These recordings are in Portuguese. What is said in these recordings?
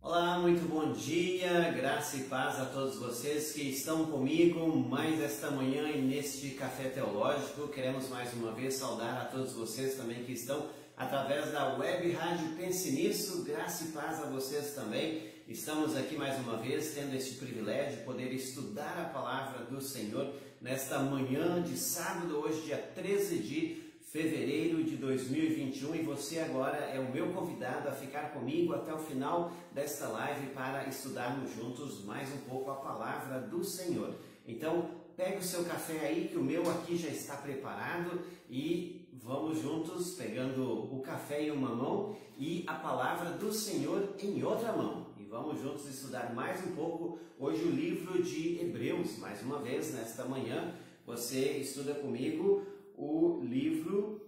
Olá, muito bom dia, graça e paz a todos vocês que estão comigo mais esta manhã e neste Café Teológico. Queremos mais uma vez saudar a todos vocês também que estão através da web rádio Pense Nisso. Graça e paz a vocês também. Estamos aqui mais uma vez tendo este privilégio de poder estudar a palavra do Senhor nesta manhã de sábado, hoje dia 13 de fevereiro de 2021, e você agora é o meu convidado a ficar comigo até o final desta live para estudarmos juntos mais um pouco a palavra do Senhor. Então, pegue o seu café aí, que o meu aqui já está preparado, e vamos juntos pegando o café em uma mão e a palavra do Senhor em outra mão. E vamos juntos estudar mais um pouco hoje o livro de Hebreus. Mais uma vez, nesta manhã, você estuda comigo o livro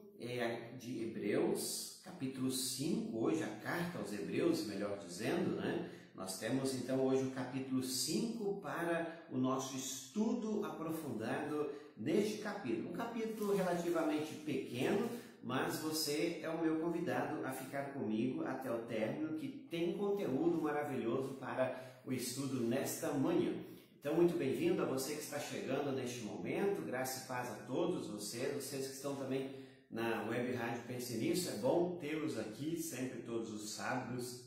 de Hebreus, capítulo 5, hoje a carta aos Hebreus, melhor dizendo, né? Nós temos então hoje o capítulo 5 para o nosso estudo aprofundado neste capítulo. Um capítulo relativamente pequeno, mas você é o meu convidado a ficar comigo até o término, que tem conteúdo maravilhoso para o estudo nesta manhã. Então, muito bem-vindo a você que está chegando neste momento, graça e paz a todos vocês que estão também na web rádio Pense Nisso. É bom tê-los aqui sempre todos os sábados,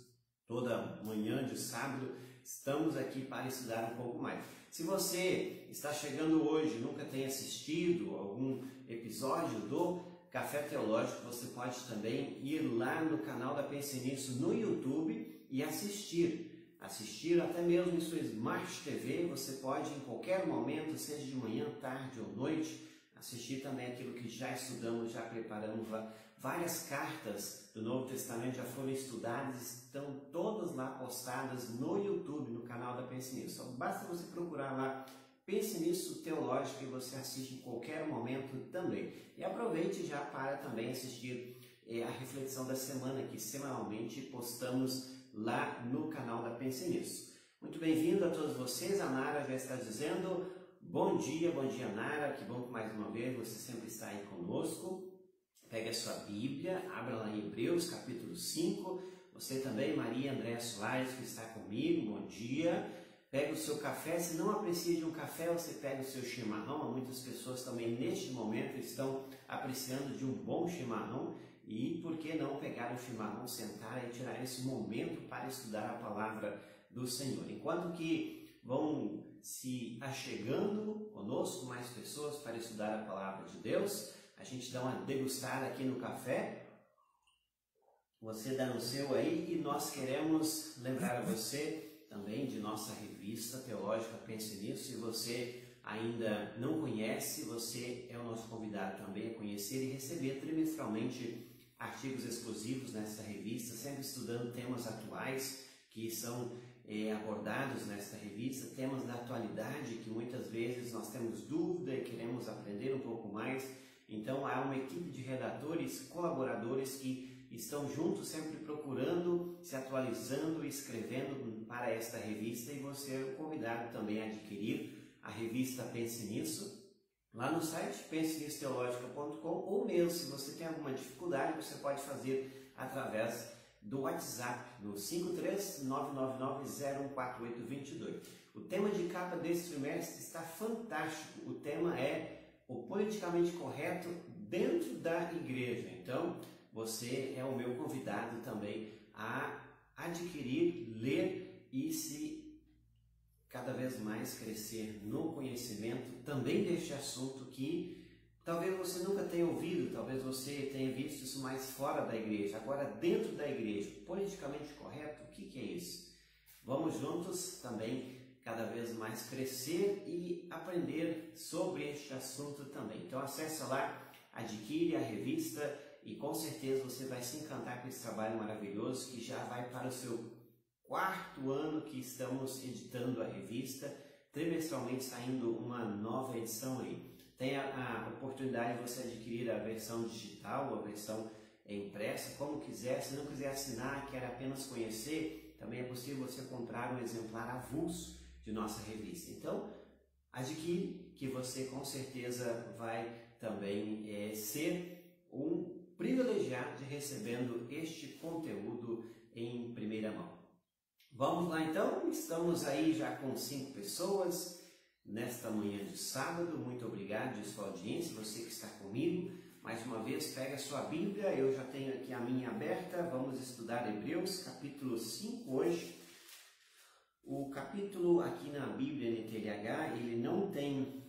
toda manhã de sábado, estamos aqui para estudar um pouco mais. Se você está chegando hoje, nunca tem assistido algum episódio do Café Teológico, você pode também ir lá no canal da Pense Nisso no YouTube e assistir até mesmo em sua Smart TV. Você pode em qualquer momento, seja de manhã, tarde ou noite, assistir também aquilo que já estudamos, já preparamos. Várias cartas do Novo Testamento já foram estudadas, estão todas lá postadas no YouTube, no canal da Pense Nisso. Então, basta você procurar lá Pense Nisso Teológico e você assiste em qualquer momento também. E aproveite já para também assistir a reflexão da semana, que semanalmente postamos lá no canal da Pense Nisso. Muito bem-vindo a todos vocês. A Nara já está dizendo bom dia Nara, que bom que mais uma vez você sempre está aí conosco. Pegue a sua Bíblia, abra lá em Hebreus capítulo 5. Você também, Maria Andréa Soares, que está comigo, bom dia. Pegue o seu café, se não aprecia de um café, você pega o seu chimarrão. Há muitas pessoas também neste momento estão apreciando de um bom chimarrão. E por que não pegar o chimarrão, sentar e tirar esse momento para estudar a palavra do Senhor? Enquanto que vão se achegando conosco mais pessoas para estudar a palavra de Deus, a gente dá uma degustada aqui no café. Você dá no seu aí, e nós queremos lembrar a você também de nossa revista teológica Pense Nisso. Se você ainda não conhece, você é o nosso convidado também a conhecer e receber trimestralmente artigos exclusivos nesta revista, sempre estudando temas atuais que são abordados nesta revista, temas da atualidade que muitas vezes nós temos dúvida e queremos aprender um pouco mais. Então há uma equipe de redatores, colaboradores que estão juntos sempre procurando, se atualizando e escrevendo para esta revista, e você é convidado também a adquirir a revista Pense Nisso lá no site pensenissoteologica.com, ou mesmo se você tem alguma dificuldade, você pode fazer através do WhatsApp no 53999014822. O tema de capa desse trimestre está fantástico. O tema é o politicamente correto dentro da igreja. Então, você é o meu convidado também a adquirir, ler e se cada vez mais crescer no conhecimento também deste assunto que talvez você nunca tenha ouvido, talvez você tenha visto isso mais fora da igreja. Agora, dentro da igreja, politicamente correto, o que é isso? Vamos juntos também cada vez mais crescer e aprender sobre este assunto também. Então acesse lá, adquire a revista e com certeza você vai se encantar com esse trabalho maravilhoso que já vai para o seu 4º ano que estamos editando a revista, trimestralmente saindo uma nova edição aí. Tem a oportunidade de você adquirir a versão digital, a versão impressa, como quiser. Se não quiser assinar, quer apenas conhecer, também é possível você comprar um exemplar avulso de nossa revista. Então, adquire, que você com certeza vai também ser um privilegiado de recebendo este conteúdo em primeira mão. Vamos lá então, estamos aí já com 5 pessoas nesta manhã de sábado. Muito obrigado de sua audiência, você que está comigo. Mais uma vez, pega a sua Bíblia, eu já tenho aqui a minha aberta. Vamos estudar Hebreus capítulo 5 hoje. O capítulo aqui na Bíblia NTLH, ele não tem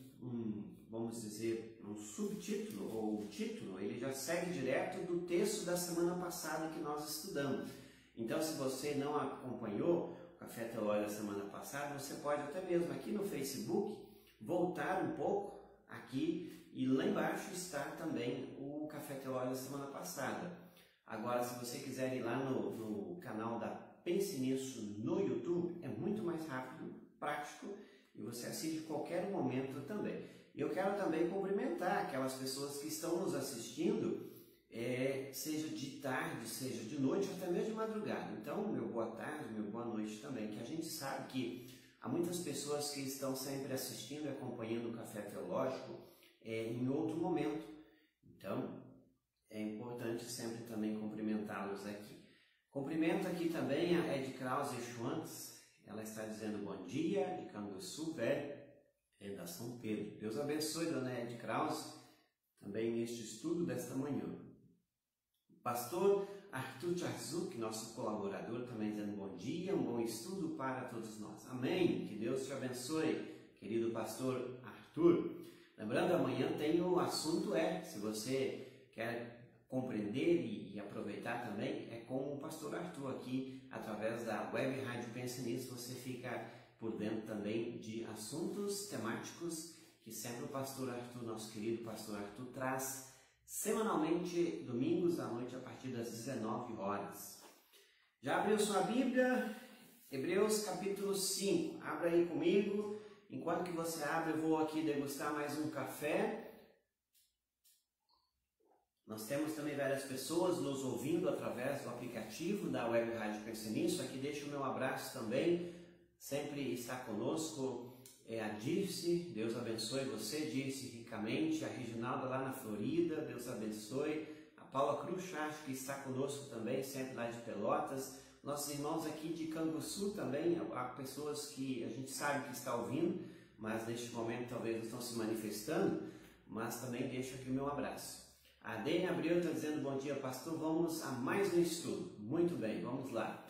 vamos dizer, um subtítulo ou título, ele já segue direto do texto da semana passada que nós estudamos. Então, se você não acompanhou o Café Teológico da semana passada, você pode até mesmo aqui no Facebook voltar um pouco aqui e lá embaixo está também o Café Teológico da semana passada. Agora, se você quiser ir lá no canal da Pense Nisso no YouTube, é muito mais rápido, prático e você assiste em qualquer momento também. Eu quero também cumprimentar aquelas pessoas que estão nos assistindo, seja de tarde, seja de noite, até mesmo de madrugada. Então, meu boa tarde, meu boa noite também, que a gente sabe que há muitas pessoas que estão sempre assistindo e acompanhando o Café Teológico em outro momento. Então, é importante sempre também cumprimentá-los aqui. Cumprimento aqui também a Ed Krause Schwantz, ela está dizendo bom dia, de Canguçu Velho, da São Pedro. Deus abençoe, dona Ed Krause, também neste estudo desta manhã. O pastor Arthur Charzuk, nosso colaborador, também dizendo bom dia, um bom estudo para todos nós. Amém. Que Deus te abençoe, querido pastor Arthur. Lembrando, amanhã tem o assunto se você quer compreender e aproveitar também, é com o pastor Arthur aqui, através da Web Rádio Pense Nisso, você fica por dentro também de assuntos temáticos que sempre o pastor Arthur, nosso querido pastor Arthur, traz semanalmente, domingos à noite, a partir das 19 horas. Já abriu sua Bíblia? Hebreus capítulo 5. Abra aí comigo. Enquanto que você abre, eu vou aqui degustar mais um café. Nós temos também várias pessoas nos ouvindo através do aplicativo da Web Rádio Pense Nisso. Aqui deixo o meu abraço também. Sempre está conosco a Dirce, Deus abençoe você, Dirce, ricamente. A Reginalda lá na Florida, Deus abençoe. A Paula Cruxach, que está conosco também, sempre lá de Pelotas. Nossos irmãos aqui de Canguçu também, há pessoas que a gente sabe que está ouvindo, mas neste momento talvez não estão se manifestando, mas também deixo aqui o meu abraço. A Dênia Abreu está dizendo bom dia, pastor, vamos a mais um estudo. Muito bem, vamos lá.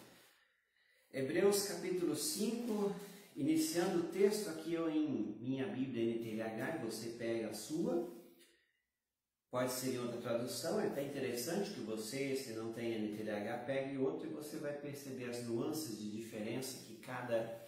Hebreus capítulo 5, iniciando o texto aqui eu em minha Bíblia NTLH, e você pega a sua, pode ser em outra tradução, é até interessante que você, se não tem NTLH, pegue outro e você vai perceber as nuances de diferença que cada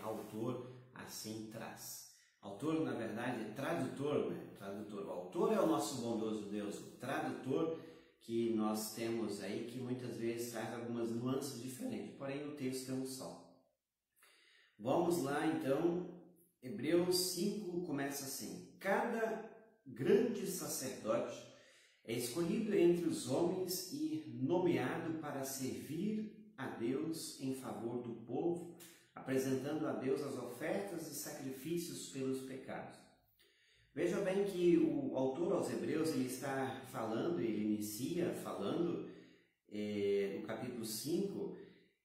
autor assim traz. Autor, na verdade, é tradutor, né? Tradutor. O autor é o nosso bondoso Deus, o tradutor que nós temos aí, que muitas vezes traz algumas nuances diferentes, porém o texto é um só. Vamos lá então, Hebreus 5 começa assim: cada grande sacerdote é escolhido entre os homens e nomeado para servir a Deus em favor do povo, apresentando a Deus as ofertas e sacrifícios pelos pecados. Veja bem que o autor aos Hebreus, ele está falando, ele inicia falando, no capítulo 5,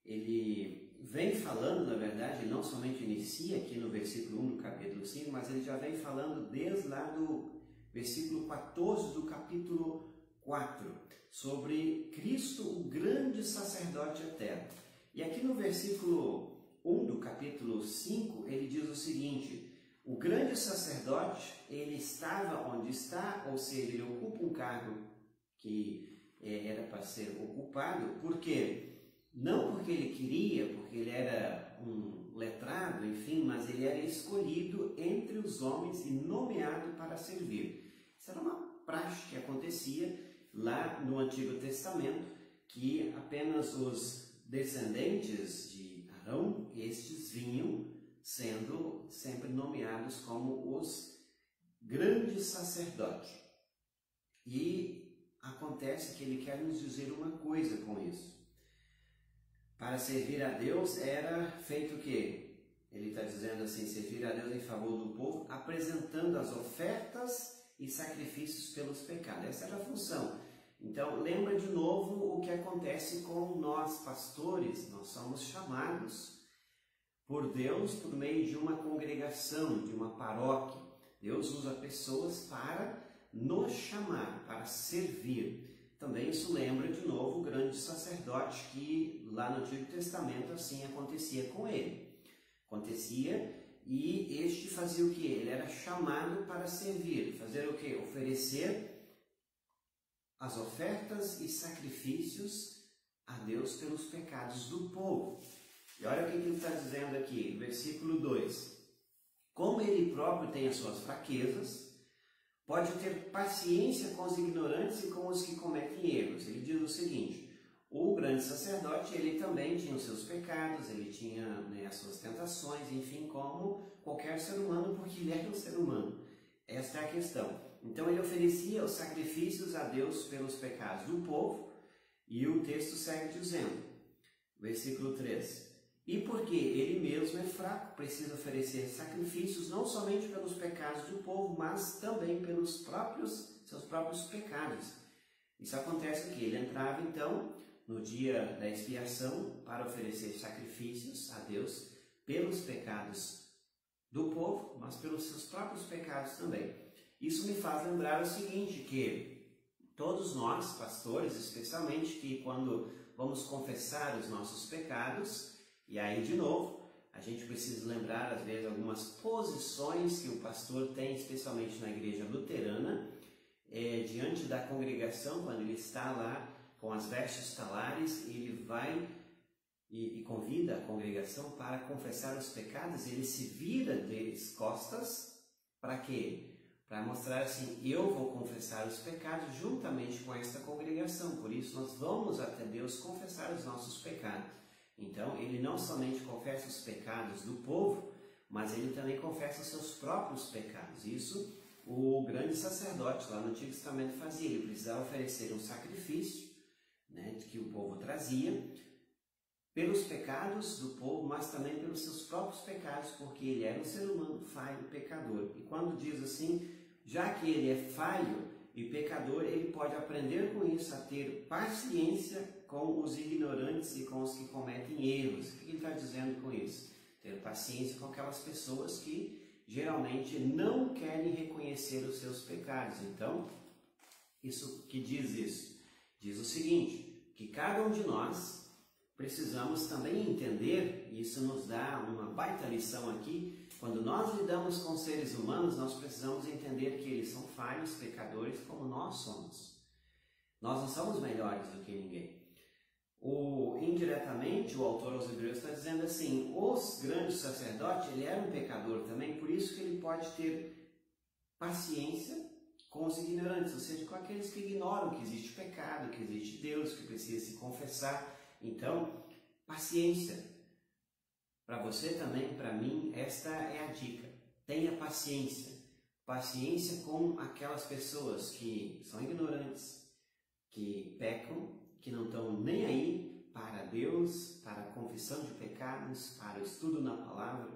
ele vem falando, na verdade, não somente inicia aqui no versículo 1 do capítulo 5, mas ele já vem falando desde lá do versículo 14 do capítulo 4, sobre Cristo, o grande sacerdote eterno. E aqui no versículo 1 do capítulo 5, ele diz o seguinte: o grande sacerdote, ele estava onde está, ou seja, ele ocupa um cargo que era para ser ocupado, por quê? Não porque ele queria, porque ele era um letrado, enfim, mas ele era escolhido entre os homens e nomeado para servir. Isso era uma prática que acontecia lá no Antigo Testamento, que apenas os descendentes de Arão, estes vinham sendo sempre nomeados como os grandes sacerdotes. E acontece que ele quer nos dizer uma coisa com isso. Para servir a Deus era feito o quê? Ele está dizendo assim, servir a Deus em favor do povo, apresentando as ofertas e sacrifícios pelos pecados. Essa era a função. Então, lembra de novo o que acontece com nós, pastores. Nós somos chamados por Deus por meio de uma congregação, de uma paróquia. Deus usa pessoas para nos chamar, para servir. Também isso lembra de novo o grande sacerdote, que lá no Antigo Testamento assim acontecia com ele. Acontecia e este fazia o que? Ele era chamado para servir. Fazer o que? Oferecer as ofertas e sacrifícios a Deus pelos pecados do povo. E olha o que ele está dizendo aqui, versículo 2. Como ele próprio tem as suas fraquezas, pode ter paciência com os ignorantes e com os que cometem erros. Ele diz o seguinte: o grande sacerdote, ele também tinha os seus pecados, ele tinha, as suas tentações, enfim, como qualquer ser humano, porque ele era um ser humano. Esta é a questão. Então ele oferecia os sacrifícios a Deus pelos pecados do povo, e o texto segue dizendo, versículo 3, e porque ele mesmo é fraco, precisa oferecer sacrifícios não somente pelos pecados do povo, mas também pelos seus próprios pecados. Isso acontece aqui, ele entrava então no dia da expiação para oferecer sacrifícios a Deus pelos pecados do povo, mas pelos seus próprios pecados também. Isso me faz lembrar o seguinte, que todos nós, pastores, especialmente, que quando vamos confessar os nossos pecados, e aí de novo, a gente precisa lembrar às vezes algumas posições que o pastor tem, especialmente na igreja luterana, diante da congregação, quando ele está lá com as vestes talares, ele vai e convida a congregação para confessar os pecados, ele se vira de costas, para quê? Para mostrar assim, eu vou confessar os pecados juntamente com esta congregação, por isso nós vamos até Deus confessar os nossos pecados. Então, ele não somente confessa os pecados do povo, mas ele também confessa os seus próprios pecados. Isso o grande sacerdote lá no Antigo Testamento fazia, ele precisava oferecer um sacrifício, que o povo trazia, pelos pecados do povo, mas também pelos seus próprios pecados, porque ele era um ser humano falho, pecador. E quando diz assim, já que ele é falho e pecador, ele pode aprender com isso a ter paciência com os ignorantes e com os que cometem erros. O que ele está dizendo com isso? Ter paciência com aquelas pessoas que geralmente não querem reconhecer os seus pecados. Então, isso que diz isso? Diz o seguinte, que cada um de nós precisamos também entender, e isso nos dá uma baita lição aqui, quando nós lidamos com seres humanos, nós precisamos entender que eles são falhos, pecadores, como nós somos. Nós não somos melhores do que ninguém. Indiretamente, o autor aos Hebreus está dizendo assim, os grandes sacerdotes, ele era um pecador também, por isso que ele pode ter paciência com os ignorantes, ou seja, com aqueles que ignoram que existe pecado, que existe Deus, que precisa se confessar. Então, paciência. Para você também, para mim, esta é a dica. Tenha paciência. Paciência com aquelas pessoas que são ignorantes, que pecam, que não estão nem aí para Deus, para a confissão de pecados, para o estudo na palavra,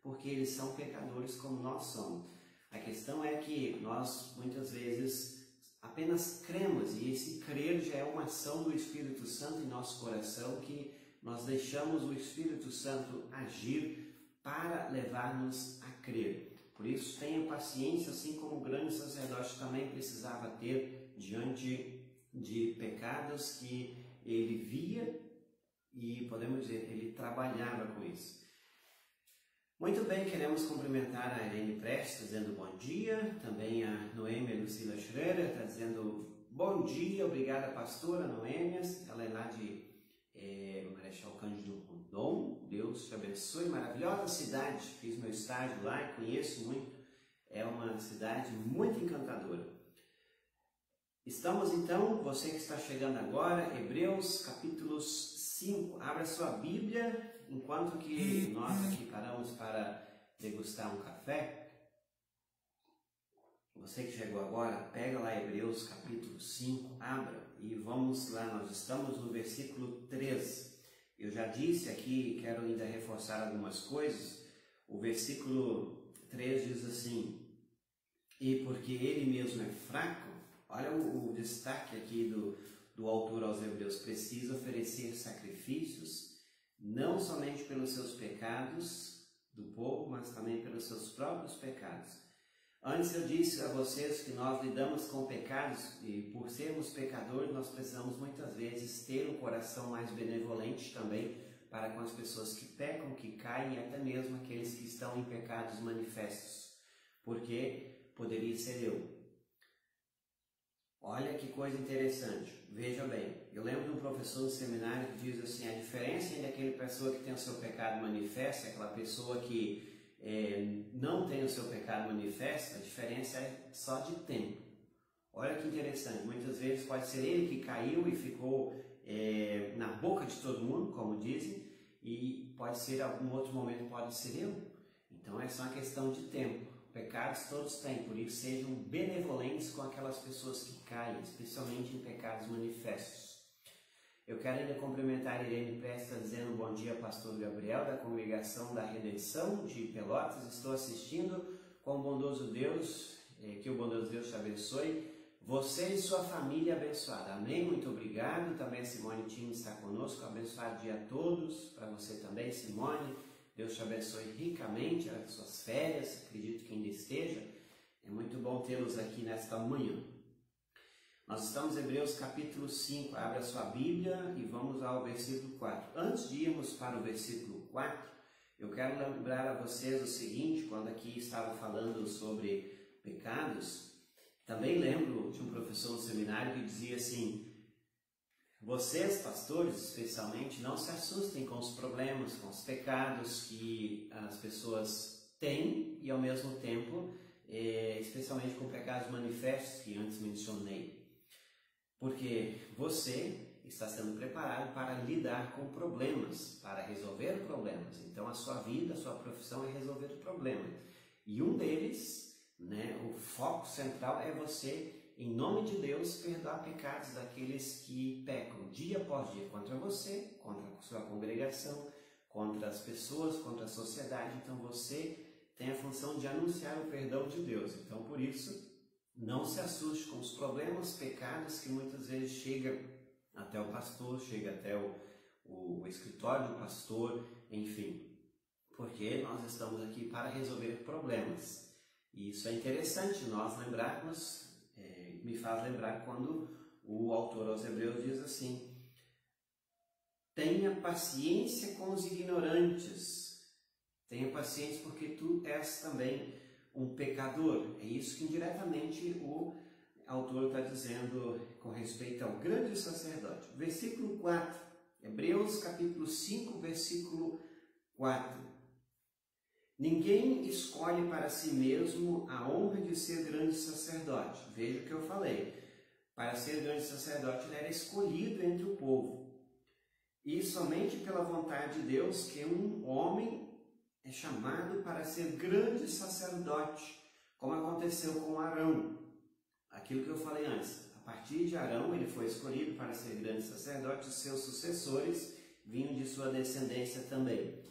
porque eles são pecadores como nós somos. A questão é que nós, muitas vezes, apenas cremos, e esse crer já é uma ação do Espírito Santo em nosso coração, que nós deixamos o Espírito Santo agir para levar-nos a crer. Por isso, tenha paciência, assim como o grande sacerdote também precisava ter diante de pecados que ele via e, podemos dizer, ele trabalhava com isso. Muito bem, queremos cumprimentar a Helene Prestes, dizendo bom dia. Também a Noêmia Lucila Schroeder está dizendo bom dia, obrigada pastora Noêmia. Ela é lá de Marechal Cândido Rondon. Deus te abençoe, maravilhosa cidade. Fiz meu estágio lá e conheço muito. É uma cidade muito encantadora. Estamos então, você que está chegando agora, Hebreus capítulo 5. Abra sua Bíblia. Enquanto que nós aqui paramos para degustar um café, você que chegou agora, pega lá Hebreus capítulo 5, abra e vamos lá, nós estamos no versículo 3. Eu já disse aqui, quero ainda reforçar algumas coisas, o versículo 3 diz assim, e porque ele mesmo é fraco, Olha o destaque aqui do autor aos Hebreus: precisa oferecer sacrifícios, não somente pelos seus pecados do povo, mas também pelos seus próprios pecados. Antes eu disse a vocês que nós lidamos com pecados e por sermos pecadores nós precisamos muitas vezes ter um coração mais benevolente também para com as pessoas que pecam, que caem e até mesmo aqueles que estão em pecados manifestos, porque poderia ser eu. Olha que coisa interessante, veja bem, eu lembro de um professor no seminário que diz assim: a diferença entre aquela pessoa que tem o seu pecado manifesto e aquela pessoa que não tem o seu pecado manifesto, a diferença é só de tempo. Olha que interessante, muitas vezes pode ser ele que caiu e ficou na boca de todo mundo, como dizem, e pode ser algum outro momento, pode ser eu. Então é só uma questão de tempo. Pecados todos têm, por isso sejam benevolentes com aquelas pessoas que caem, especialmente em pecados manifestos. Eu quero ainda cumprimentar a Irene Presta dizendo bom dia, pastor Gabriel, da Congregação da Redenção de Pelotas. Estou assistindo com o bondoso Deus, que o bondoso Deus te abençoe. Você e sua família abençoada. Amém? Muito obrigado. Também a Simone Time está conosco. Abençoado dia a todos. Para você também, Simone. Deus te abençoe ricamente as suas férias. Acredito que ainda esteja. É muito bom tê-los aqui nesta manhã. Nós estamos em Hebreus capítulo 5. Abra a sua Bíblia e vamos ao versículo 4. Antes de irmos para o versículo 4, eu quero lembrar a vocês o seguinte: quando aqui estava falando sobre pecados, também lembro de um professor no seminário que dizia assim: vocês, pastores, especialmente, não se assustem com os problemas, com os pecados que as pessoas têm e, ao mesmo tempo, especialmente com pecados manifestos que antes mencionei. Porque você está sendo preparado para lidar com problemas, para resolver problemas. Então, a sua vida, a sua profissão é resolver problemas. E um deles, o foco central é você, em nome de Deus, perdoar pecados daqueles que pecam dia após dia contra você, contra a sua congregação, contra as pessoas, contra a sociedade. Então você tem a função de anunciar o perdão de Deus. Então por isso, não se assuste com os problemas, pecados que muitas vezes chegam até o pastor, chega até o escritório do pastor, enfim. Porque nós estamos aqui para resolver problemas. E isso é interessante nós lembrarmos. Me faz lembrar quando o autor aos Hebreus diz assim: tenha paciência com os ignorantes, tenha paciência porque tu és também um pecador. É isso que indiretamente o autor está dizendo com respeito ao grande sacerdote. Versículo 4, Hebreus capítulo 5, versículo 4. Ninguém escolhe para si mesmo a honra de ser grande sacerdote. Veja o que eu falei. Para ser grande sacerdote, ele era escolhido entre o povo. E somente pela vontade de Deus que um homem é chamado para ser grande sacerdote, como aconteceu com Arão. Aquilo que eu falei antes. A partir de Arão, ele foi escolhido para ser grande sacerdote, e seus sucessores vinham de sua descendência também.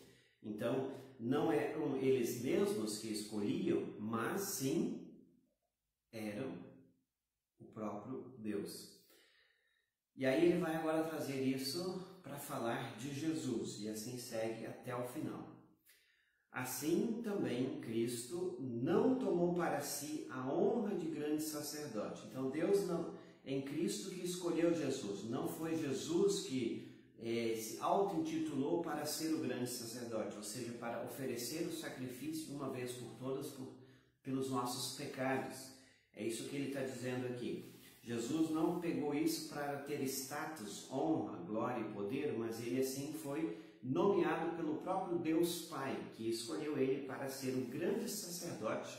Então, não eram eles mesmos que escolhiam, mas sim eram o próprio Deus. E aí ele vai agora trazer isso para falar de Jesus, e assim segue até o final. Assim também Cristo não tomou para si a honra de grande sacerdote. Então Deus não, em Cristo que escolheu Jesus, não foi Jesus que se auto-intitulou para ser o grande sacerdote, ou seja, para oferecer o sacrifício uma vez por todas pelos nossos pecados. É isso que ele está dizendo aqui. Jesus não pegou isso para ter status, honra, glória e poder, mas ele assim foi nomeado pelo próprio Deus Pai, que escolheu ele para ser o grande sacerdote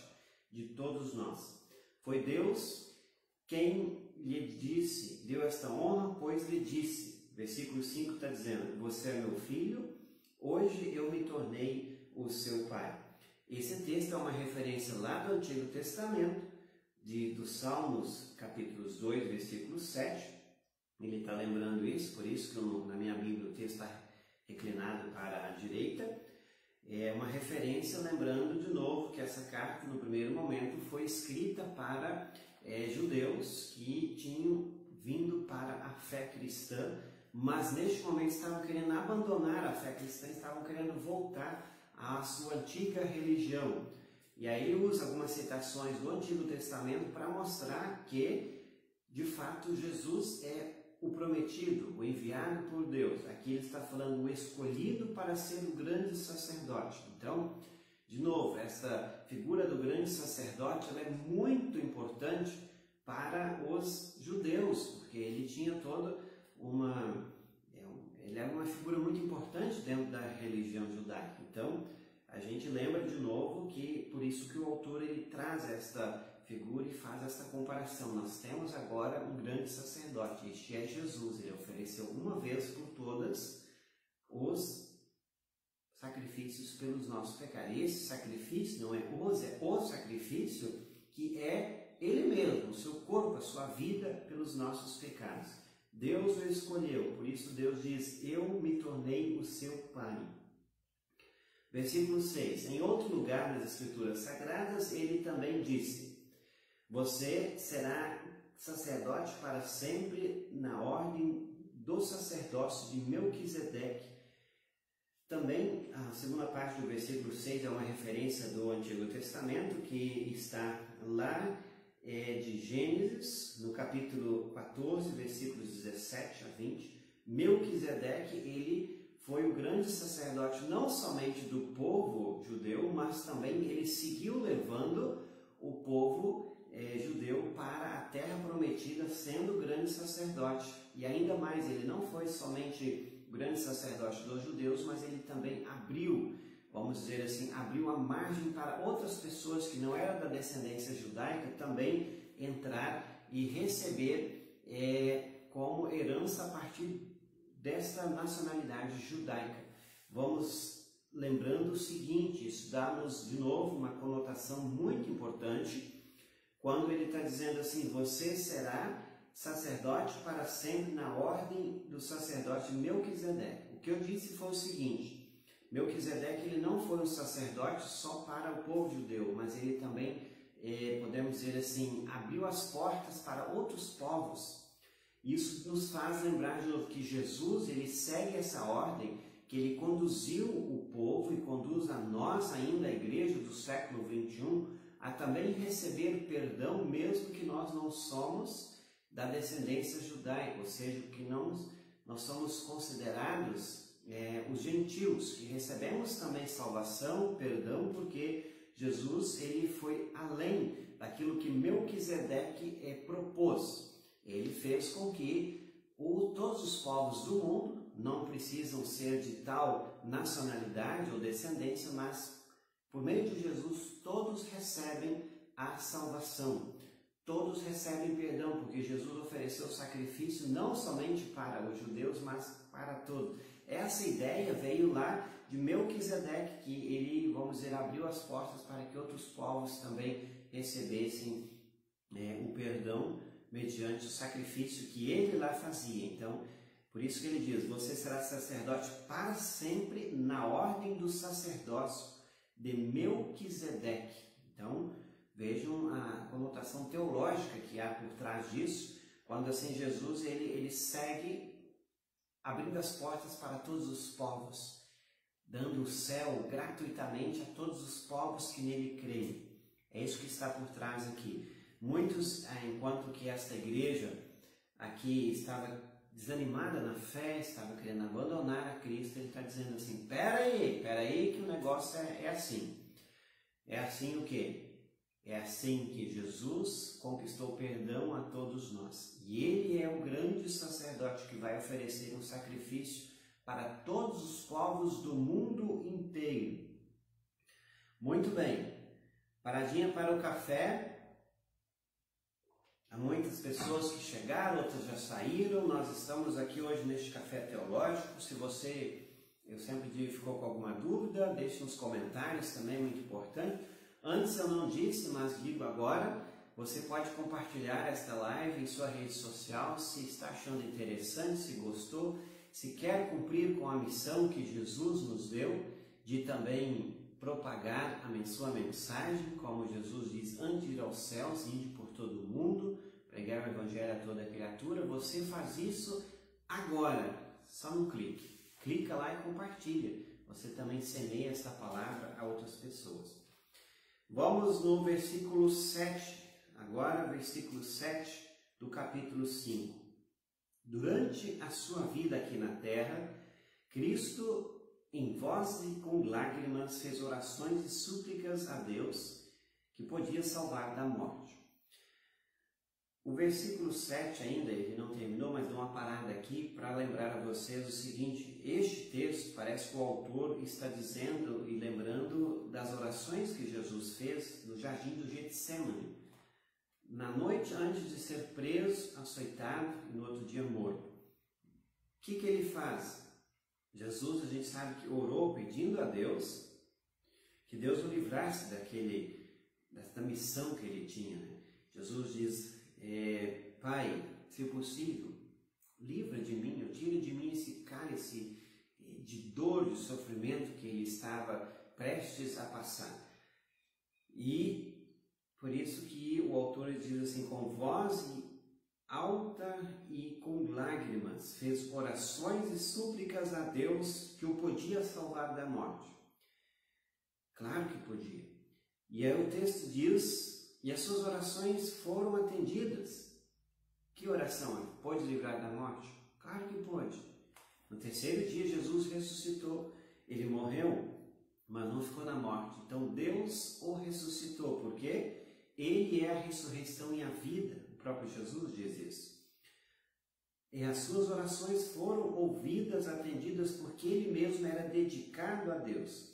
de todos nós. Foi Deus quem lhe disse, deu esta honra, pois lhe disse. Versículo 5 está dizendo: você é meu filho, hoje eu me tornei o seu pai. Esse texto é uma referência lá do Antigo Testamento, dos Salmos, capítulos 2, versículo 7. Ele está lembrando isso, por isso que na minha Bíblia o texto está reclinado para a direita. É uma referência lembrando de novo que essa carta, no primeiro momento, foi escrita para judeus que tinham vindo para a fé cristã, mas neste momento estavam querendo abandonar a fé cristã, estavam querendo voltar à sua antiga religião. E aí usa algumas citações do Antigo Testamento para mostrar que, de fato, Jesus é o prometido, o enviado por Deus. Aqui ele está falando o escolhido para ser o grande sacerdote. Então, de novo, essa figura do grande sacerdote ela é muito importante para os judeus, porque ele tinha toda ele era uma figura muito importante dentro da religião judaica. Então, a gente lembra de novo que por isso que o autor ele traz esta figura e faz esta comparação. Nós temos agora um grande sacerdote, este é Jesus. Ele ofereceu uma vez por todas os sacrifícios pelos nossos pecados. E esse sacrifício não é o sacrifício que é ele mesmo, o seu corpo, a sua vida pelos nossos pecados. Deus o escolheu, por isso Deus diz, eu me tornei o seu pai. Versículo 6, em outro lugar nas Escrituras Sagradas, ele também disse, você será sacerdote para sempre na ordem do sacerdócio de Melquisedeque. Também a segunda parte do versículo 6 é uma referência do Antigo Testamento, que está lá de Gênesis, no capítulo 14, versículos 17 a 20. Melquisedeque, ele foi o grande sacerdote não somente do povo judeu, mas também ele seguiu levando o povo judeu para a terra prometida, sendo o grande sacerdote. E ainda mais, ele não foi somente o grande sacerdote dos judeus, mas ele também abriu, vamos dizer assim, abriu a margem para outras pessoas que não eram da descendência judaica também entrar e receber como herança a partir desta nacionalidade judaica. Vamos lembrando o seguinte, isso dá-nos de novo uma conotação muito importante, quando ele está dizendo assim, você será sacerdote para sempre na ordem do sacerdote Melquisedeque. O que eu disse foi o seguinte, Melquisedeque ele não foi um sacerdote só para o povo judeu, mas ele também, podemos dizer assim, abriu as portas para outros povos. Isso nos faz lembrar de novo que Jesus ele segue essa ordem, que ele conduziu o povo e conduz a nós ainda, a igreja do século 21, a também receber perdão, mesmo que nós não somos da descendência judaica, ou seja, que nós somos considerados os gentios, que recebemos também salvação, perdão, porque Jesus ele foi além daquilo que Melquisedeque propôs. Ele fez com que todos os povos do mundo não precisam ser de tal nacionalidade ou descendência, mas por meio de Jesus todos recebem a salvação. Todos recebem perdão, porque Jesus ofereceu sacrifício não somente para os judeus, mas para todos. Essa ideia veio lá de Melquisedeque, que ele, vamos dizer, abriu as portas para que outros povos também recebessem o perdão mediante o sacrifício que ele lá fazia. Então, por isso que ele diz, você será sacerdote para sempre na ordem do sacerdócio de Melquisedeque. Então, vejam a conotação teológica que há por trás disso, quando assim Jesus ele segue abrindo as portas para todos os povos, dando o céu gratuitamente a todos os povos que nele creem. É isso que está por trás aqui. Muitos, enquanto que esta igreja aqui estava desanimada na fé, estava querendo abandonar a Cristo, ele está dizendo assim, peraí, que o negócio é assim. É assim o quê? É assim que Jesus conquistou perdão a todos nós. E ele é o grande sacerdote que vai oferecer um sacrifício para todos os povos do mundo inteiro. Muito bem. Paradinha para o café. Há muitas pessoas que chegaram, outras já saíram. Nós estamos aqui hoje neste café teológico. Se você, eu sempre digo, ficou com alguma dúvida, deixe nos comentários também, muito importante. Antes eu não disse, mas digo agora, você pode compartilhar esta live em sua rede social, se está achando interessante, se gostou, se quer cumprir com a missão que Jesus nos deu, de também propagar a sua mensagem, como Jesus diz, antes de ir aos céus, ide por todo mundo, pregar o evangelho a toda criatura. Você faz isso agora, só num clique. Clica lá e compartilha. Você também semeia esta palavra a outras pessoas. Vamos no versículo 7, agora versículo 7 do capítulo 5. Durante a sua vida aqui na terra, Cristo, em voz e com lágrimas, fez orações e súplicas a Deus, que podia salvar da morte. O versículo 7 ainda, ele não terminou, mas dou uma parada aqui para lembrar a vocês o seguinte: este texto parece que o autor está dizendo e lembrando das orações que Jesus fez no jardim do Getsemane, na noite antes de ser preso, açoitado e no outro dia morto. O que ele faz? Jesus, a gente sabe que orou pedindo a Deus que Deus o livrasse da missão que ele tinha, né? Jesus diz: Pai, se possível, livra de mim, tira de mim esse cálice de dor, de sofrimento que ele estava prestes a passar. E por isso que o autor diz assim: com voz alta e com lágrimas, fez orações e súplicas a Deus, que o podia salvar da morte. Claro que podia. E aí o texto diz: e as suas orações foram atendidas. Que oração? Pode livrar da morte? Claro que pode. No terceiro dia Jesus ressuscitou. Ele morreu, mas não ficou na morte. Então Deus o ressuscitou, porque Ele é a ressurreição e a vida. O próprio Jesus diz isso. E as suas orações foram ouvidas, atendidas, porque Ele mesmo era dedicado a Deus.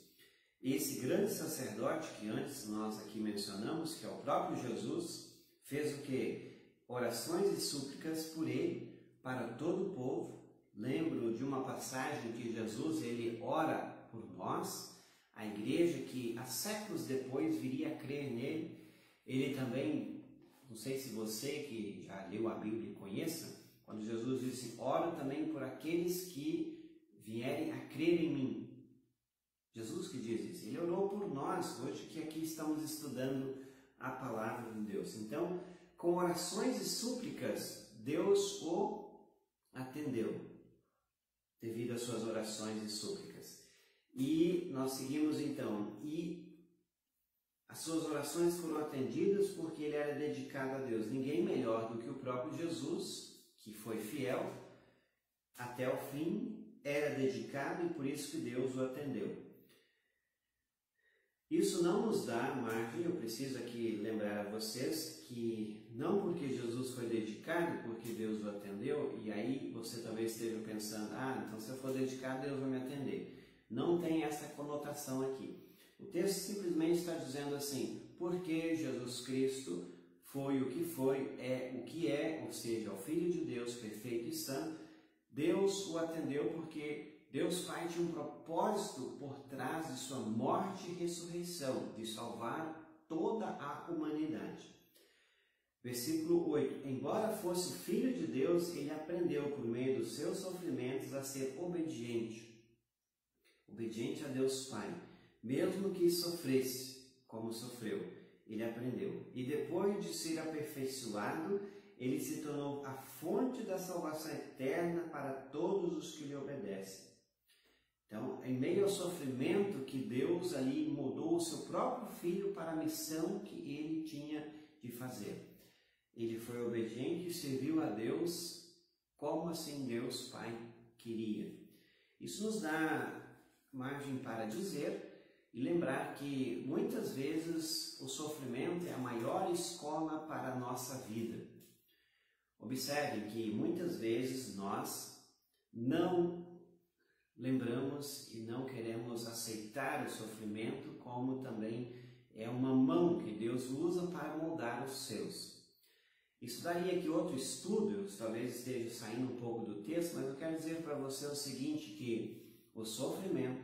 Esse grande sacerdote que antes nós aqui mencionamos, que é o próprio Jesus, fez o quê? Orações e súplicas por ele, para todo o povo. Lembro de uma passagem que Jesus ele ora por nós, a igreja que há séculos depois viria a crer nele. Ele também, não sei se você que já leu a Bíblia conheça, quando Jesus disse: oro também por aqueles que vierem a crer em mim. Jesus que diz isso, ele orou por nós, hoje que aqui estamos estudando a palavra de Deus. Então, com orações e súplicas, Deus o atendeu, devido às suas orações e súplicas. E nós seguimos então, e as suas orações foram atendidas porque ele era dedicado a Deus. Ninguém melhor do que o próprio Jesus, que foi fiel até o fim, era dedicado e por isso que Deus o atendeu. Isso não nos dá margem, eu preciso aqui lembrar a vocês que não porque Jesus foi dedicado, porque Deus o atendeu, e aí você talvez esteja pensando: então se eu for dedicado, Deus vai me atender. Não tem essa conotação aqui. O texto simplesmente está dizendo assim: porque Jesus Cristo foi o que foi, é o que é, ou seja, o Filho de Deus perfeito e santo, Deus o atendeu porque Deus Pai tinha um propósito por trás de sua morte e ressurreição, de salvar toda a humanidade. Versículo 8. Embora fosse o Filho de Deus, ele aprendeu por meio dos seus sofrimentos a ser obediente. Obediente a Deus Pai. Mesmo que sofresse como sofreu, ele aprendeu. E depois de ser aperfeiçoado, ele se tornou a fonte da salvação eterna para todos os que lhe obedecem. Então, em meio ao sofrimento que Deus ali mudou o seu próprio Filho para a missão que ele tinha de fazer. Ele foi obediente e serviu a Deus como assim Deus Pai queria. Isso nos dá margem para dizer e lembrar que muitas vezes o sofrimento é a maior escola para a nossa vida. Observem que muitas vezes nós não lembramos e não queremos aceitar o sofrimento, como também é uma mão que Deus usa para moldar os seus. Isso daria aqui outro estudo, eu talvez esteja saindo um pouco do texto, mas eu quero dizer para você o seguinte, que o sofrimento,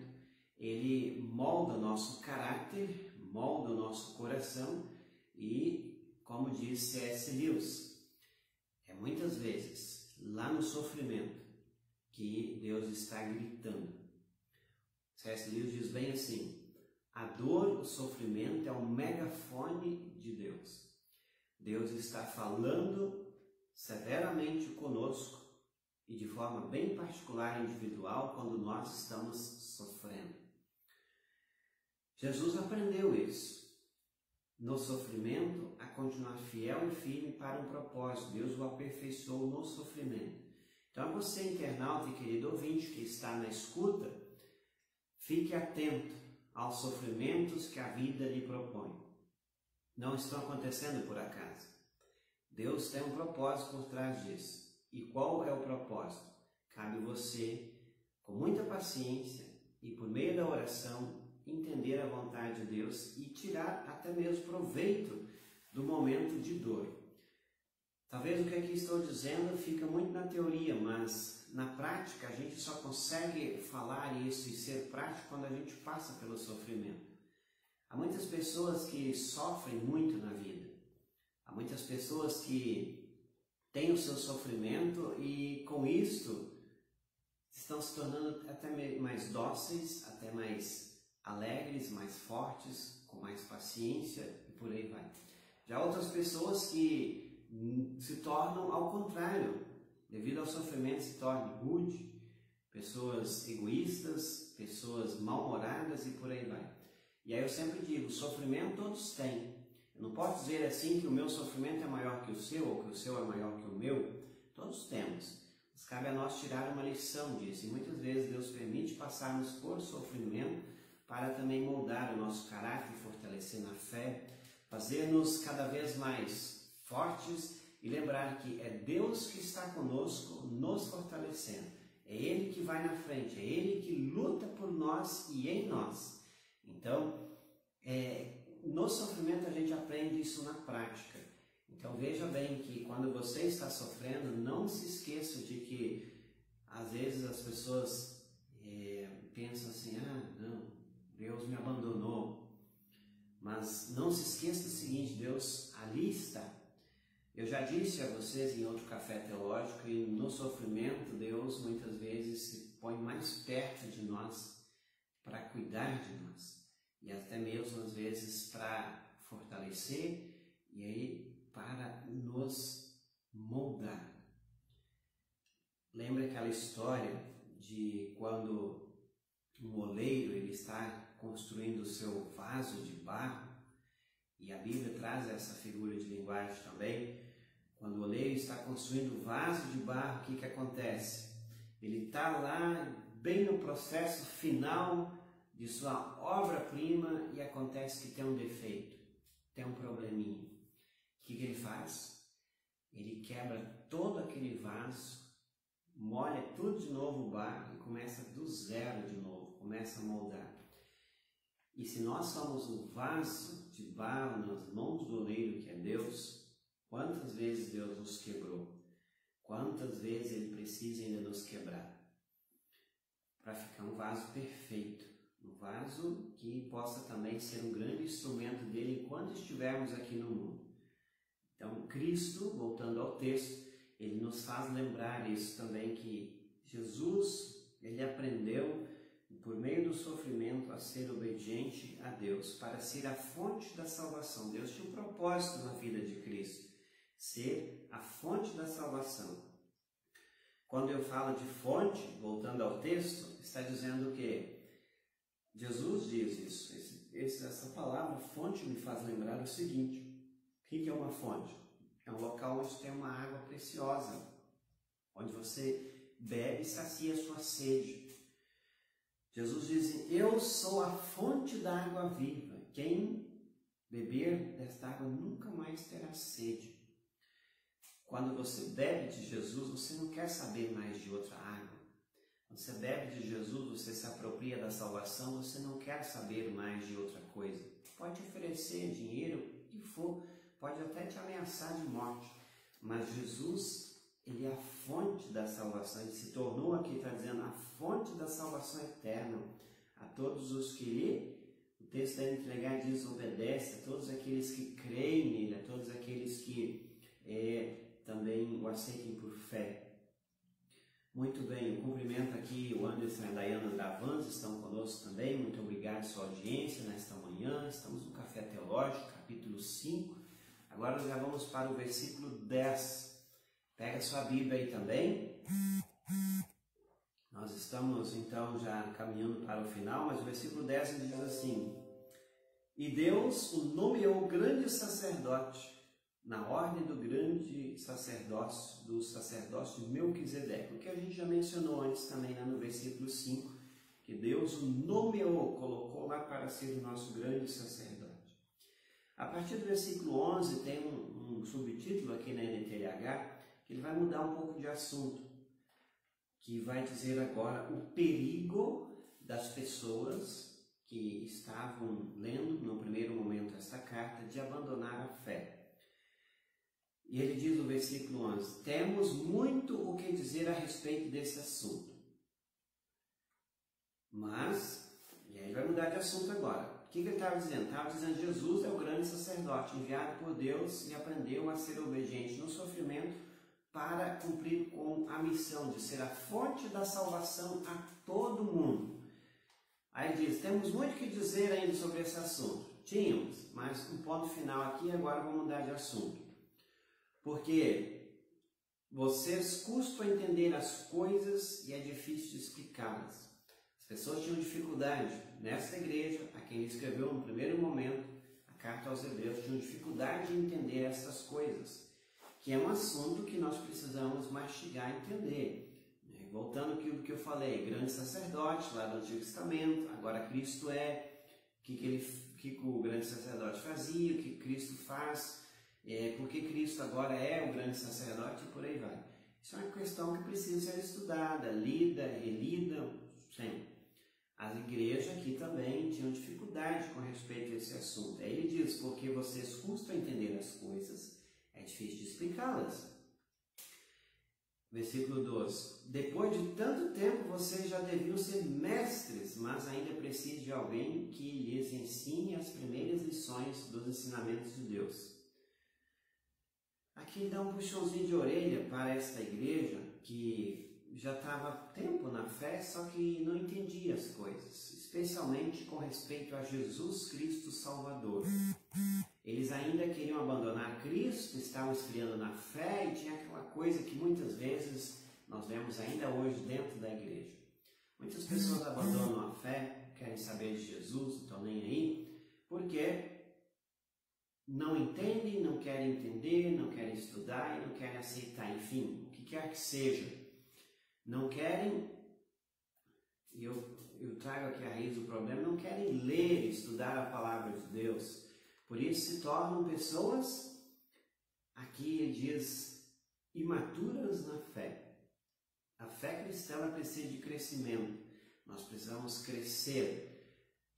ele molda o nosso caráter, molda o nosso coração e, como diz C.S. Lewis, é muitas vezes lá no sofrimento que Deus está gritando. C.S. Lewis diz bem assim: a dor, o sofrimento é um megafone de Deus. Deus está falando severamente conosco e de forma bem particular e individual quando nós estamos sofrendo. Jesus aprendeu isso. No sofrimento, a continuar fiel e firme para um propósito. Deus o aperfeiçoou no sofrimento. Então, você, internauta e querido ouvinte que está na escuta, fique atento aos sofrimentos que a vida lhe propõe. Não estão acontecendo por acaso. Deus tem um propósito por trás disso. E qual é o propósito? Cabe você, com muita paciência e por meio da oração, entender a vontade de Deus e tirar até mesmo proveito do momento de dor. Talvez o que aqui estou dizendo fica muito na teoria, mas na prática a gente só consegue falar isso e ser prático quando a gente passa pelo sofrimento. Há muitas pessoas que sofrem muito na vida. Há muitas pessoas que têm o seu sofrimento e com isto estão se tornando até mais dóceis, até mais alegres, mais fortes, com mais paciência e por aí vai. Já outras pessoas que se tornam ao contrário, devido ao sofrimento se tornam rude, pessoas egoístas, pessoas mal-humoradas e por aí vai. E aí eu sempre digo, sofrimento todos têm. Eu não posso dizer assim que o meu sofrimento é maior que o seu ou que o seu é maior que o meu. Todos temos. Mas cabe a nós tirar uma lição disso. E muitas vezes Deus permite passarmos por sofrimento para também moldar o nosso caráter, fortalecer na fé, fazer-nos cada vez mais fortes e lembrar que é Deus que está conosco, nos fortalecendo. É Ele que vai na frente, é Ele que luta por nós e em nós. Então, no sofrimento a gente aprende isso na prática. Então veja bem que quando você está sofrendo, não se esqueça de que às vezes as pessoas pensam assim, não, Deus me abandonou. Mas não se esqueça do seguinte, Deus ali está. Eu já disse a vocês em outro café teológico que no sofrimento Deus muitas vezes se põe mais perto de nós para cuidar de nós. E até mesmo às vezes para fortalecer e aí para nos moldar. Lembra aquela história de quando um oleiro ele está construindo o seu vaso de barro, e a Bíblia traz essa figura de linguagem também. Quando o oleiro está construindo o vaso de barro, o que acontece? Ele está lá bem no processo final de sua obra-prima e acontece que tem um defeito, tem um probleminha. O que ele faz? Ele quebra todo aquele vaso, molha tudo de novo o barro e começa do zero de novo, começa a moldar. E se nós somos um vaso de barro nas mãos do oleiro que é Deus, quantas vezes Deus nos quebrou? Quantas vezes Ele precisa ainda nos quebrar? Para ficar um vaso perfeito, um vaso que possa também ser um grande instrumento dele enquanto estivermos aqui no mundo. Então Cristo, voltando ao texto, Ele nos faz lembrar isso também, que Jesus, Ele aprendeu por meio do sofrimento a ser obediente a Deus, para ser a fonte da salvação. Deus tinha um propósito na vida de Cristo, ser a fonte da salvação. Quando eu falo de fonte, voltando ao texto, está dizendo o quê? Jesus diz isso. Essa palavra fonte me faz lembrar o seguinte: o que é uma fonte? É um local onde tem uma água preciosa, onde você bebe e sacia a sua sede. Jesus diz, eu sou a fonte da água viva. Quem beber desta água nunca mais terá sede. Quando você bebe de Jesus, você não quer saber mais de outra água. Quando você bebe de Jesus, você se apropria da salvação, você não quer saber mais de outra coisa. Pode oferecer dinheiro, o que for, pode até te ameaçar de morte, mas Jesus, Ele é a fonte da salvação. Ele se tornou aqui, está dizendo, a fonte da salvação eterna a todos os que lhe, o texto da entregar diz, obedece, a todos aqueles que creem nele, a todos aqueles que também o aceitem por fé. Muito bem, eu cumprimento aqui o Anderson e a Dayana Davans, estão conosco também. Muito obrigado pela sua audiência nesta manhã. Estamos no Café Teológico, capítulo 5. Agora já vamos para o versículo 10. Pega sua Bíblia aí também. Nós estamos então já caminhando para o final, mas o versículo 10 diz assim: E Deus o nomeou grande sacerdote na ordem do grande sacerdócio, do sacerdócio de Melquisedeque, o que a gente já mencionou antes também lá no versículo 5, que Deus o nomeou, colocou lá para ser o nosso grande sacerdote. A partir do versículo 11 tem um subtítulo aqui na NTLH, que ele vai mudar um pouco de assunto, que vai dizer agora o perigo das pessoas que estavam lendo no primeiro momento esta carta de abandonar a fé. E ele diz no versículo 11, temos muito o que dizer a respeito desse assunto. Mas, e aí vai mudar de assunto agora. O que ele estava dizendo? Estava dizendo que Jesus é o grande sacerdote, enviado por Deus e aprendeu a ser obediente no sofrimento para cumprir com a missão de ser a fonte da salvação a todo mundo. Aí diz, temos muito o que dizer ainda sobre esse assunto. Tínhamos, mas um ponto final aqui, agora vou mudar de assunto. Porque vocês custam a entender as coisas e é difícil de explicá-las. As pessoas tinham dificuldade nessa igreja, a quem ele escreveu no primeiro momento, a carta aos Hebreus, tinham dificuldade de entender essas coisas, que é um assunto que nós precisamos mastigar e entender. Voltando àquilo que eu falei, grande sacerdote lá do Antigo Testamento, agora Cristo é, o que o grande sacerdote fazia, o que Cristo faz, porque Cristo agora é o grande sacerdote e por aí vai. Isso é uma questão que precisa ser estudada, lida, relida, sempre. As igrejas aqui também tinham dificuldade com respeito a esse assunto. Aí ele diz, porque vocês custam a entender as coisas, é difícil de explicá-las. Versículo 12. Depois de tanto tempo, vocês já deviam ser mestres, mas ainda precisam de alguém que lhes ensine as primeiras lições dos ensinamentos de Deus. Aqui ele dá um puxãozinho de orelha para esta igreja que já estava há tempo na fé, só que não entendia as coisas, especialmente com respeito a Jesus Cristo Salvador. Eles ainda queriam abandonar Cristo, estavam esfriando na fé e tinha aquela coisa que muitas vezes nós vemos ainda hoje dentro da igreja. Muitas pessoas abandonam a fé, querem saber de Jesus, não estão nem aí, porque não entendem, não querem entender, não querem estudar e não querem aceitar, enfim, o que quer que seja. Não querem, e eu trago aqui a raiz do problema, não querem ler, estudar a palavra de Deus. Por isso se tornam pessoas, aqui ele diz, imaturas na fé. A fé cristã ela precisa de crescimento. Nós precisamos crescer.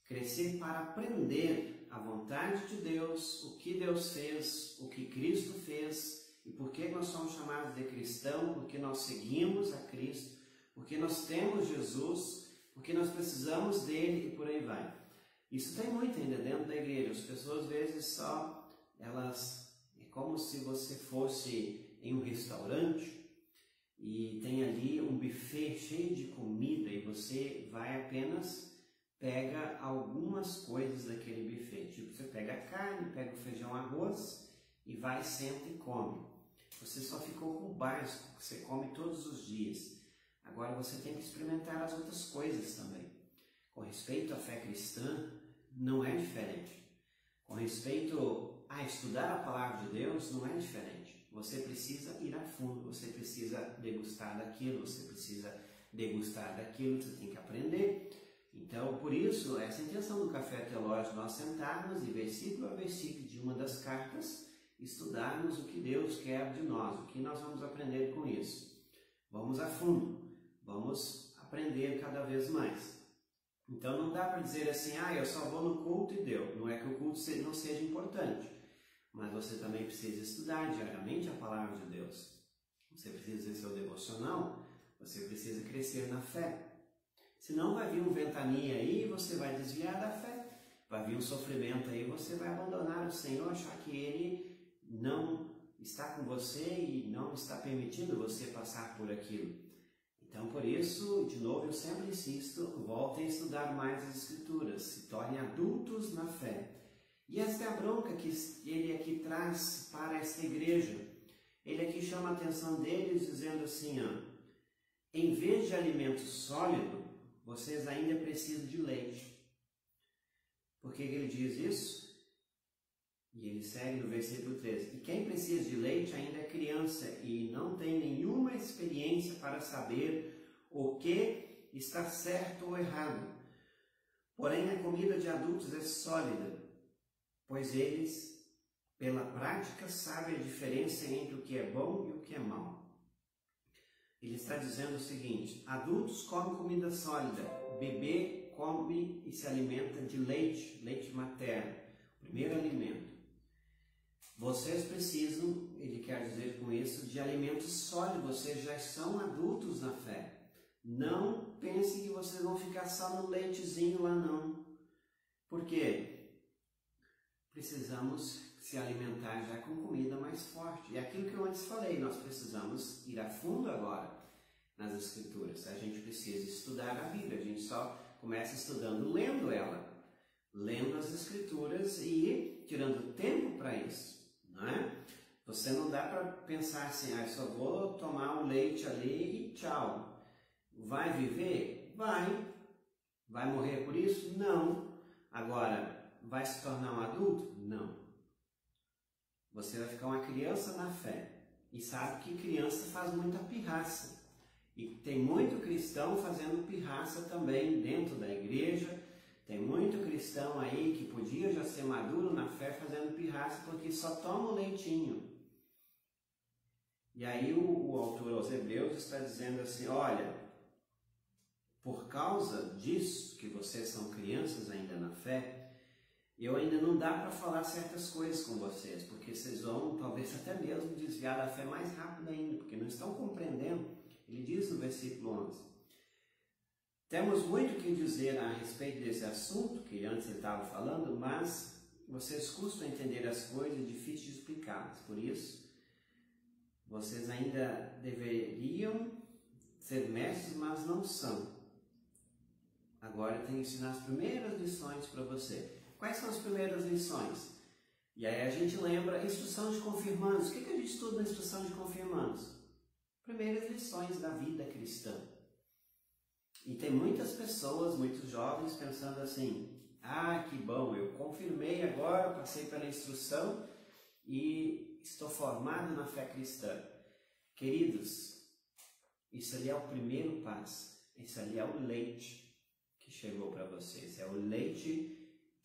Crescer para aprender a vontade de Deus, o que Deus fez, o que Cristo fez e por que nós somos chamados de cristão, porque nós seguimos a Cristo, porque nós temos Jesus, porque nós precisamos dele e por aí vai. Isso tem muito ainda dentro da igreja. As pessoas às vezes só, é como se você fosse em um restaurante e tem ali um buffet cheio de comida e você vai apenas pega algumas coisas daquele buffet. Tipo, você pega a carne, pega o feijão, arroz e vai, senta e come. Você só ficou com o básico, que você come todos os dias. Agora você tem que experimentar as outras coisas também. Com respeito à fé cristã, não é diferente. Com respeito a estudar a palavra de Deus, não é diferente. Você precisa ir a fundo, você precisa degustar daquilo, você precisa degustar daquilo, você tem que aprender. Então, por isso, essa é a intenção do Café Teológico, nós sentarmos e versículo a versículo de uma das cartas, estudarmos o que Deus quer de nós, o que nós vamos aprender com isso. Vamos a fundo, vamos aprender cada vez mais. Então não dá para dizer assim, eu só vou no culto e deu. Não é que o culto não seja importante, mas você também precisa estudar diariamente a palavra de Deus. Você precisa fazer seu devocional, você precisa crescer na fé. Senão vai vir um ventania aí e você vai desviar da fé. Vai vir um sofrimento aí e você vai abandonar o Senhor, achar que Ele não está com você e não está permitindo você passar por aquilo. Então, por isso, de novo, eu sempre insisto, voltem a estudar mais as Escrituras, se tornem adultos na fé. E esta é a bronca que ele aqui traz para esta igreja. Ele aqui chama a atenção deles dizendo assim, ó, em vez de alimento sólido, vocês ainda precisam de leite. Por que ele diz isso? E ele segue no versículo 13. E quem precisa de leite ainda é criança e não tem nenhuma experiência para saber o que está certo ou errado. Porém, a comida de adultos é sólida, pois eles, pela prática, sabem a diferença entre o que é bom e o que é mau. Ele está dizendo o seguinte, adultos comem comida sólida, bebê come e se alimenta de leite, leite materno, primeiro alimento. Vocês precisam, ele quer dizer com isso, de alimento sólido, vocês já são adultos na fé. Não pensem que vocês vão ficar só no leitezinho lá não. Por quê? Precisamos se alimentar já com comida mais forte. E aquilo que eu antes falei, nós precisamos ir a fundo agora nas Escrituras. A gente precisa estudar a Bíblia. A gente só começa estudando lendo ela. Lendo as Escrituras e tirando tempo para isso. Não é? Você não dá para pensar assim, eu só vou tomar um leite ali e tchau. Vai viver? Vai. Vai morrer por isso? Não. Agora, vai se tornar um adulto? Não. Você vai ficar uma criança na fé. E sabe que criança faz muita pirraça. E tem muito cristão fazendo pirraça também dentro da igreja. Tem muito cristão aí que podia já ser maduro na fé fazendo pirraça porque só toma o leitinho. E aí o autor aos Hebreus está dizendo assim, olha, por causa disso, que vocês são crianças ainda na fé, eu ainda não dá para falar certas coisas com vocês, porque vocês vão talvez até mesmo desviar da fé mais rápido ainda, porque não estão compreendendo. Ele diz no versículo 11, temos muito o que dizer a respeito desse assunto, que antes ele estava falando, mas vocês custam entender as coisas difíceis de explicá-las. Por isso, vocês ainda deveriam ser mestres, mas não são. Agora eu tenho que ensinar as primeiras lições para você. Quais são as primeiras lições? E aí a gente lembra instrução de confirmandos. O que a gente estuda na instrução de confirmandos? Primeiras lições da vida cristã. E tem muitas pessoas, muitos jovens pensando assim, ah, que bom, eu confirmei agora, passei pela instrução e estou formado na fé cristã. Queridos, isso ali é o primeiro passo, isso ali é o leite que chegou para vocês, é o leite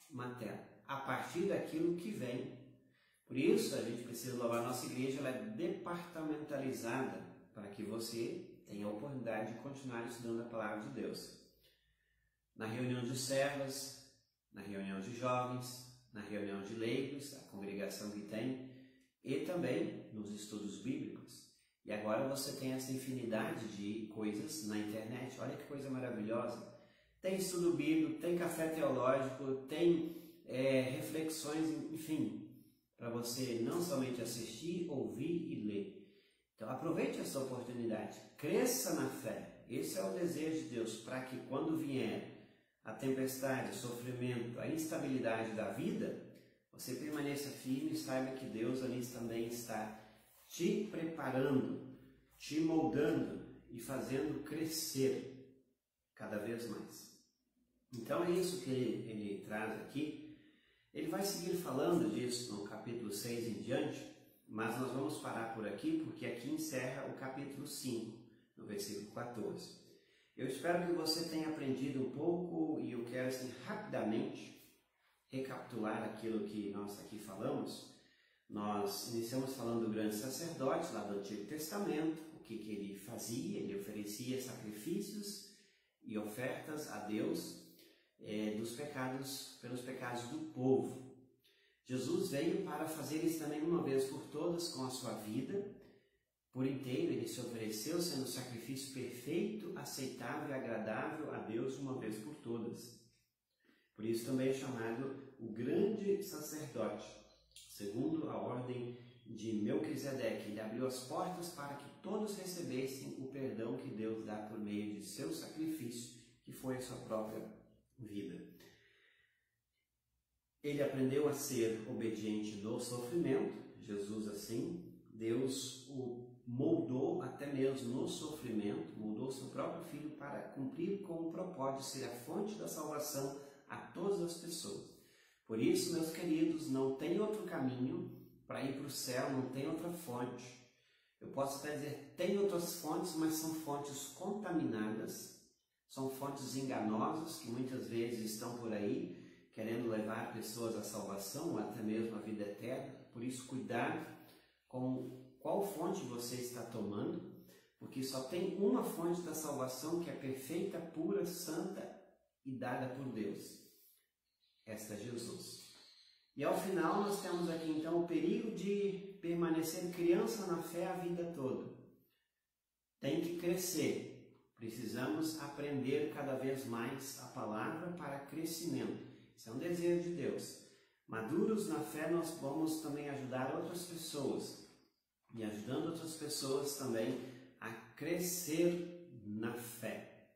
materno, a partir daquilo que vem. Por isso a gente precisa louvar a nossa igreja, ela é departamentalizada para que você tenha a oportunidade de continuar estudando a palavra de Deus. Na reunião de servas, na reunião de jovens, na reunião de leigos, a congregação que tem, e também nos estudos bíblicos. E agora você tem essa infinidade de coisas na internet, olha que coisa maravilhosa. Tem estudo bíblico, tem café teológico, tem reflexões, enfim, para você não somente assistir, ouvir e ler. Então aproveite essa oportunidade, cresça na fé. Esse é o desejo de Deus, para que quando vier a tempestade, o sofrimento, a instabilidade da vida, você permaneça firme e saiba que Deus ali também está te preparando, te moldando e fazendo crescer cada vez mais. Então é isso que ele traz aqui. Ele vai seguir falando disso no capítulo 6 em diante, mas nós vamos parar por aqui, porque aqui encerra o capítulo 5, no versículo 14. Eu espero que você tenha aprendido um pouco e eu quero assim, rapidamente recapitular aquilo que nós aqui falamos. Nós iniciamos falando do grande sacerdote lá do Antigo Testamento, o que ele fazia, ele oferecia sacrifícios e ofertas a Deus pelos pecados do povo. Jesus veio para fazer isso também uma vez por todas com a sua vida. Por inteiro ele se ofereceu sendo um sacrifício perfeito, aceitável e agradável a Deus uma vez por todas. Por isso também é chamado o grande sacerdote, segundo a ordem de Melquisedeque. Ele abriu as portas para que todos recebessem o perdão que Deus dá por meio de seu sacrifício, que foi a sua própria vida. ele aprendeu a ser obediente no sofrimento, Jesus assim, Deus o moldou até mesmo no sofrimento, moldou seu próprio Filho para cumprir com o propósito de ser a fonte da salvação a todas as pessoas. Por isso, meus queridos, não tem outro caminho para ir para o céu, não tem outra fonte. Eu posso até dizer, tem outras fontes, mas são fontes contaminadas, são fontes enganosas que muitas vezes estão por aí, querendo levar pessoas à salvação ou até mesmo à vida eterna. Por isso, cuidado com qual fonte você está tomando, porque só tem uma fonte da salvação que é perfeita, pura, santa e dada por Deus. Esta é Jesus. E ao final nós temos aqui então o perigo de permanecer criança na fé a vida toda. Tem que crescer. Precisamos aprender cada vez mais a palavra para crescimento. Isso é um desejo de Deus. Maduros na fé, nós vamos também ajudar outras pessoas. E ajudando outras pessoas também a crescer na fé.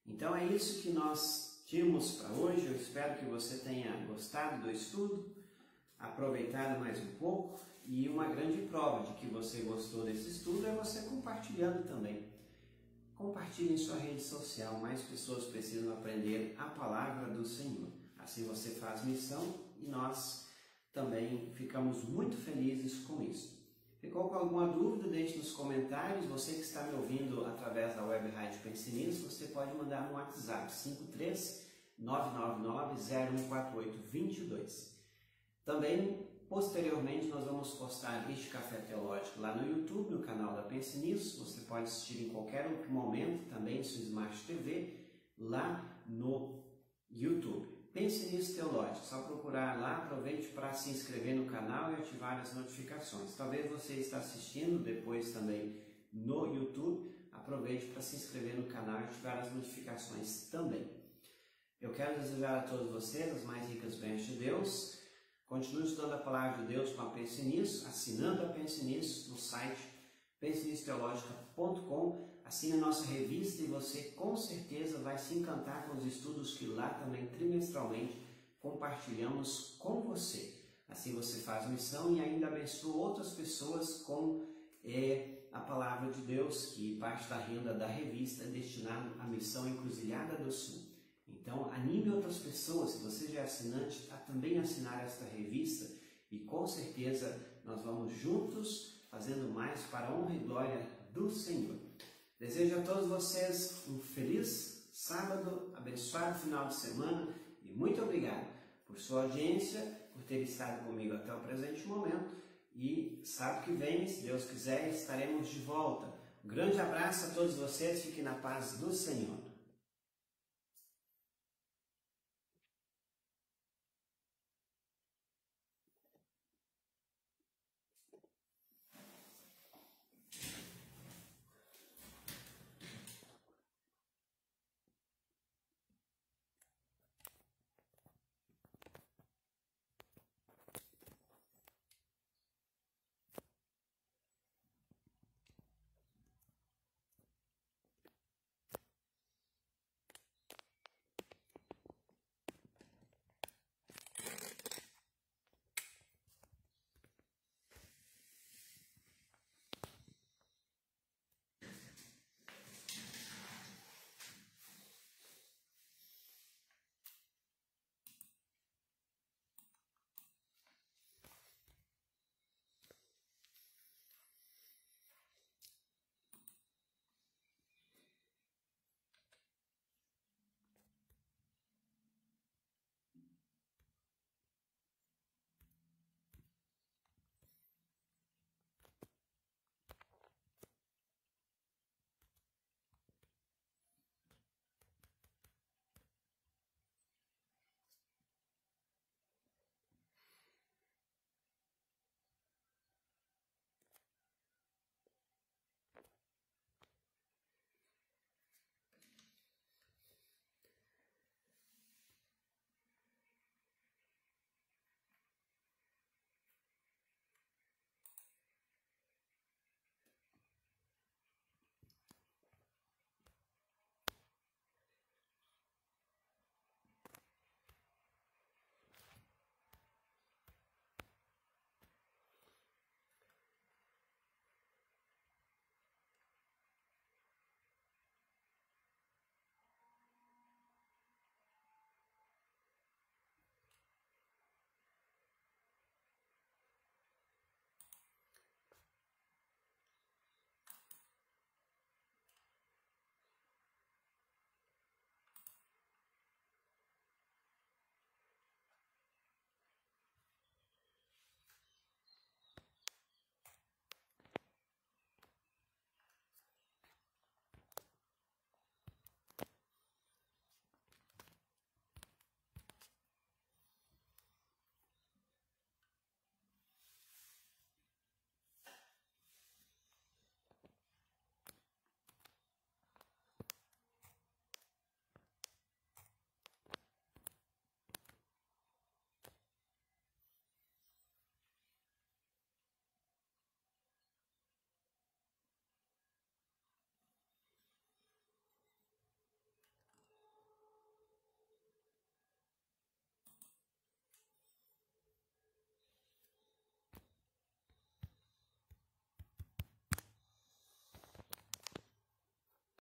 Então é isso que nós tínhamos para hoje. Eu espero que você tenha gostado do estudo, aproveitado mais um pouco. E uma grande prova de que você gostou desse estudo é você compartilhando também. Compartilhe em sua rede social. Mais pessoas precisam aprender a palavra do Senhor. Assim você faz missão e nós também ficamos muito felizes com isso. Ficou com alguma dúvida? Deixe nos comentários. Você que está me ouvindo através da Web Rádio Pense Nisso, você pode mandar no WhatsApp 53999-014822. Também, posteriormente, nós vamos postar este Café Teológico lá no YouTube, no canal da Pense Nisso. Você pode assistir em qualquer outro momento, também em sua Smart TV, lá no YouTube. Pense Nisso Teológico, só procurar lá, aproveite para se inscrever no canal e ativar as notificações. Talvez você está assistindo depois também no YouTube, aproveite para se inscrever no canal e ativar as notificações também. Eu quero desejar a todos vocês as mais ricas bênçãos de Deus. Continue estudando a palavra de Deus com a Pense Nisso, assinando a Pense Nisso no site pensenissoteologica.com. Assine a nossa revista e você com certeza vai se encantar com os estudos que lá também trimestralmente compartilhamos com você. Assim você faz missão e ainda abençoa outras pessoas com a palavra de Deus, que parte da renda da revista é destinada à missão Encruzilhada do Sul. Então anime outras pessoas, se você já é assinante, a também assinar esta revista e com certeza nós vamos juntos fazendo mais para a honra e glória do Senhor. Desejo a todos vocês um feliz sábado, abençoado final de semana e muito obrigado por sua audiência, por ter estado comigo até o presente momento. E sábado que vem, se Deus quiser, estaremos de volta. Um grande abraço a todos vocês, fiquem na paz do Senhor.